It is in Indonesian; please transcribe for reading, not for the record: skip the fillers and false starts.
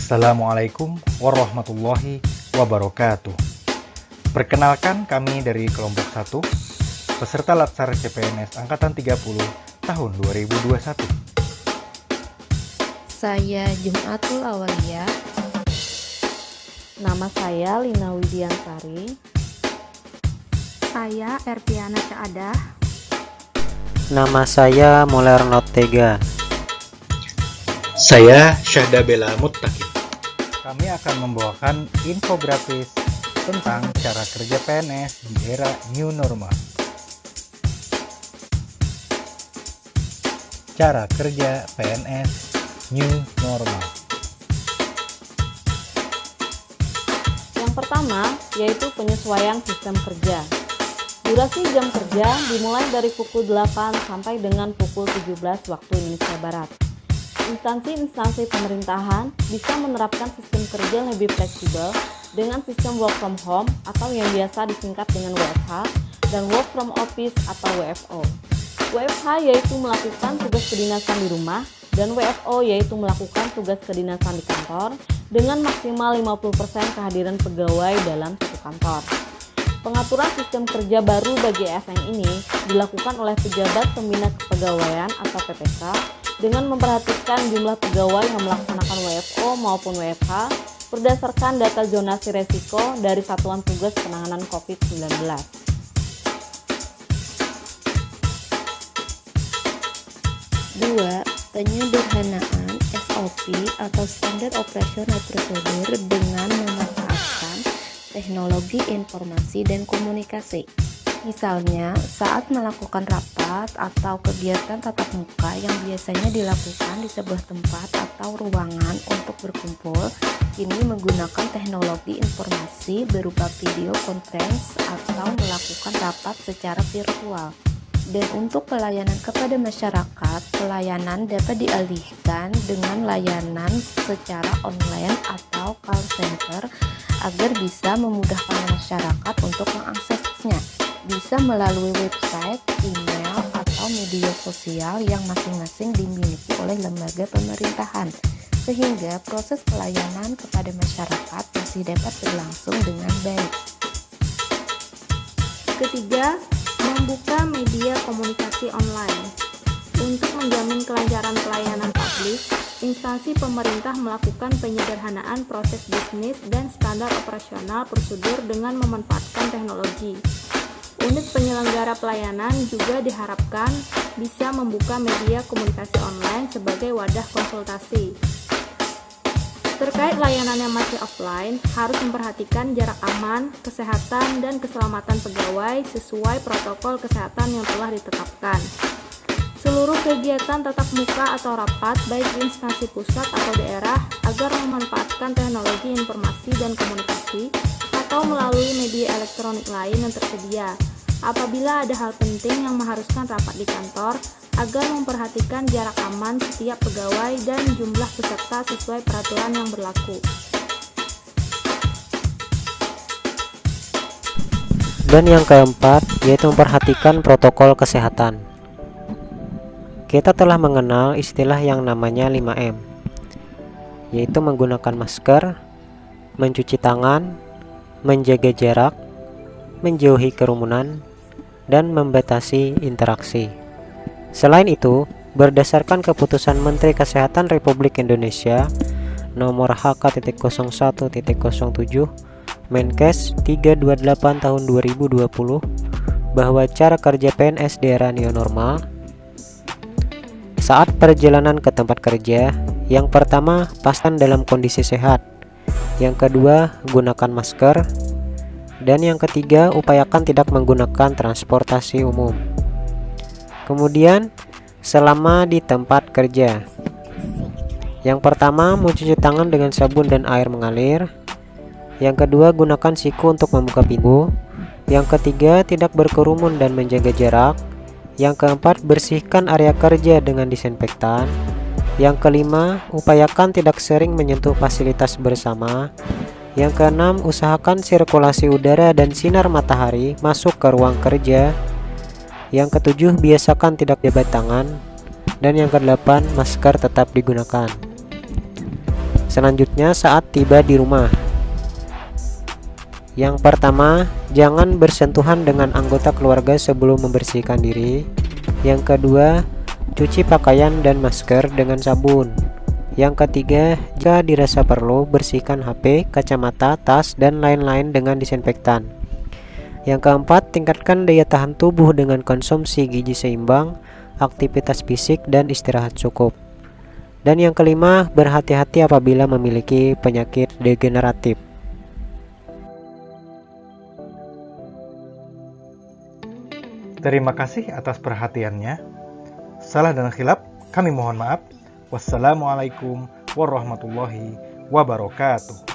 Assalamualaikum warahmatullahi wabarakatuh. Perkenalkan, kami dari kelompok 1, peserta Latsar CPNS Angkatan 30 tahun 2021. Saya Jumatul Awalia. Nama saya Lina Widiansari. Saya Erpiana Caadah. Nama saya Muller Notega. Saya Syahda Bella Muttaqin. Kami akan membawakan infografis tentang cara kerja PNS di era new normal. Cara kerja PNS new normal. Yang pertama yaitu penyesuaian sistem kerja. Durasi jam kerja dimulai dari pukul 8 sampai dengan pukul 17 waktu Indonesia Barat. Instansi-instansi pemerintahan bisa menerapkan sistem kerja lebih fleksibel dengan sistem work from home atau yang biasa disingkat dengan WFH dan work from office atau WFO. WFH yaitu melakukan tugas kedinasan di rumah dan WFO yaitu melakukan tugas kedinasan di kantor dengan maksimal 50% kehadiran pegawai dalam satu kantor. Pengaturan sistem kerja baru bagi ASN ini dilakukan oleh pejabat pembina kepegawaian atau PPK dengan memperhatikan jumlah pegawai yang melaksanakan WFO maupun WFH berdasarkan data zonasi resiko dari Satuan Tugas Penanganan COVID-19. Dua, penyederhanaan SOP atau Standard Operational Procedure dengan memanfaatkan teknologi informasi dan komunikasi. Misalnya, saat melakukan rapat atau kegiatan tatap muka yang biasanya dilakukan di sebuah tempat atau ruangan untuk berkumpul, kini menggunakan teknologi informasi berupa video conference atau melakukan rapat secara virtual. Dan untuk pelayanan kepada masyarakat, pelayanan dapat dialihkan dengan layanan secara online atau call center agar bisa memudahkan masyarakat untuk mengaksesnya. Bisa melalui website, email, atau media sosial yang masing-masing dimiliki oleh lembaga pemerintahan, sehingga proses pelayanan kepada masyarakat masih dapat berlangsung dengan baik. Ketiga, membuka media komunikasi online. Untuk menjamin kelancaran pelayanan publik, instansi pemerintah melakukan penyederhanaan proses bisnis dan standar operasional prosedur dengan memanfaatkan teknologi. Unit penyelenggara pelayanan juga diharapkan bisa membuka media komunikasi online sebagai wadah konsultasi. Terkait layanan yang masih offline, harus memperhatikan jarak aman, kesehatan, dan keselamatan pegawai sesuai protokol kesehatan yang telah ditetapkan. Seluruh kegiatan tatap muka atau rapat, baik di instansi pusat atau daerah, agar memanfaatkan teknologi informasi dan komunikasi atau melalui media elektronik lain yang tersedia. Apabila ada hal penting yang mengharuskan rapat di kantor, agar memperhatikan jarak aman setiap pegawai dan jumlah peserta sesuai peraturan yang berlaku. Dan yang keempat, yaitu memperhatikan protokol kesehatan. Kita telah mengenal istilah yang namanya 5M, yaitu menggunakan masker, mencuci tangan, menjaga jarak, menjauhi kerumunan, dan membatasi interaksi. Selain itu, berdasarkan keputusan Menteri Kesehatan Republik Indonesia nomor HK.01.07 Menkes 328 tahun 2020 bahwa cara kerja PNS di era new normal saat perjalanan ke tempat kerja, yang pertama, pastikan dalam kondisi sehat. Yang kedua, gunakan masker. Dan yang ketiga, upayakan tidak menggunakan transportasi umum. Kemudian, selama di tempat kerja, yang pertama, mencuci tangan dengan sabun dan air mengalir. Yang kedua, gunakan siku untuk membuka pintu. Yang ketiga, tidak berkerumun dan menjaga jarak. Yang keempat, bersihkan area kerja dengan disinfektan. Yang kelima, upayakan tidak sering menyentuh fasilitas bersama. Yang keenam, usahakan sirkulasi udara dan sinar matahari masuk ke ruang kerja. Yang ketujuh, biasakan tidak jabat tangan. Dan yang ke-8, masker tetap digunakan. Selanjutnya, saat tiba di rumah. Yang pertama, jangan bersentuhan dengan anggota keluarga sebelum membersihkan diri. Yang kedua, cuci pakaian dan masker dengan sabun. Yang ketiga, jika dirasa perlu, bersihkan HP, kacamata, tas, dan lain-lain dengan disinfektan. Yang keempat, tingkatkan daya tahan tubuh dengan konsumsi gizi seimbang, aktivitas fisik, dan istirahat cukup. Dan yang kelima, berhati-hati apabila memiliki penyakit degeneratif. Terima kasih atas perhatiannya. Salah dan khilaf, kami mohon maaf. Wassalamualaikum warahmatullahi wabarakatuh.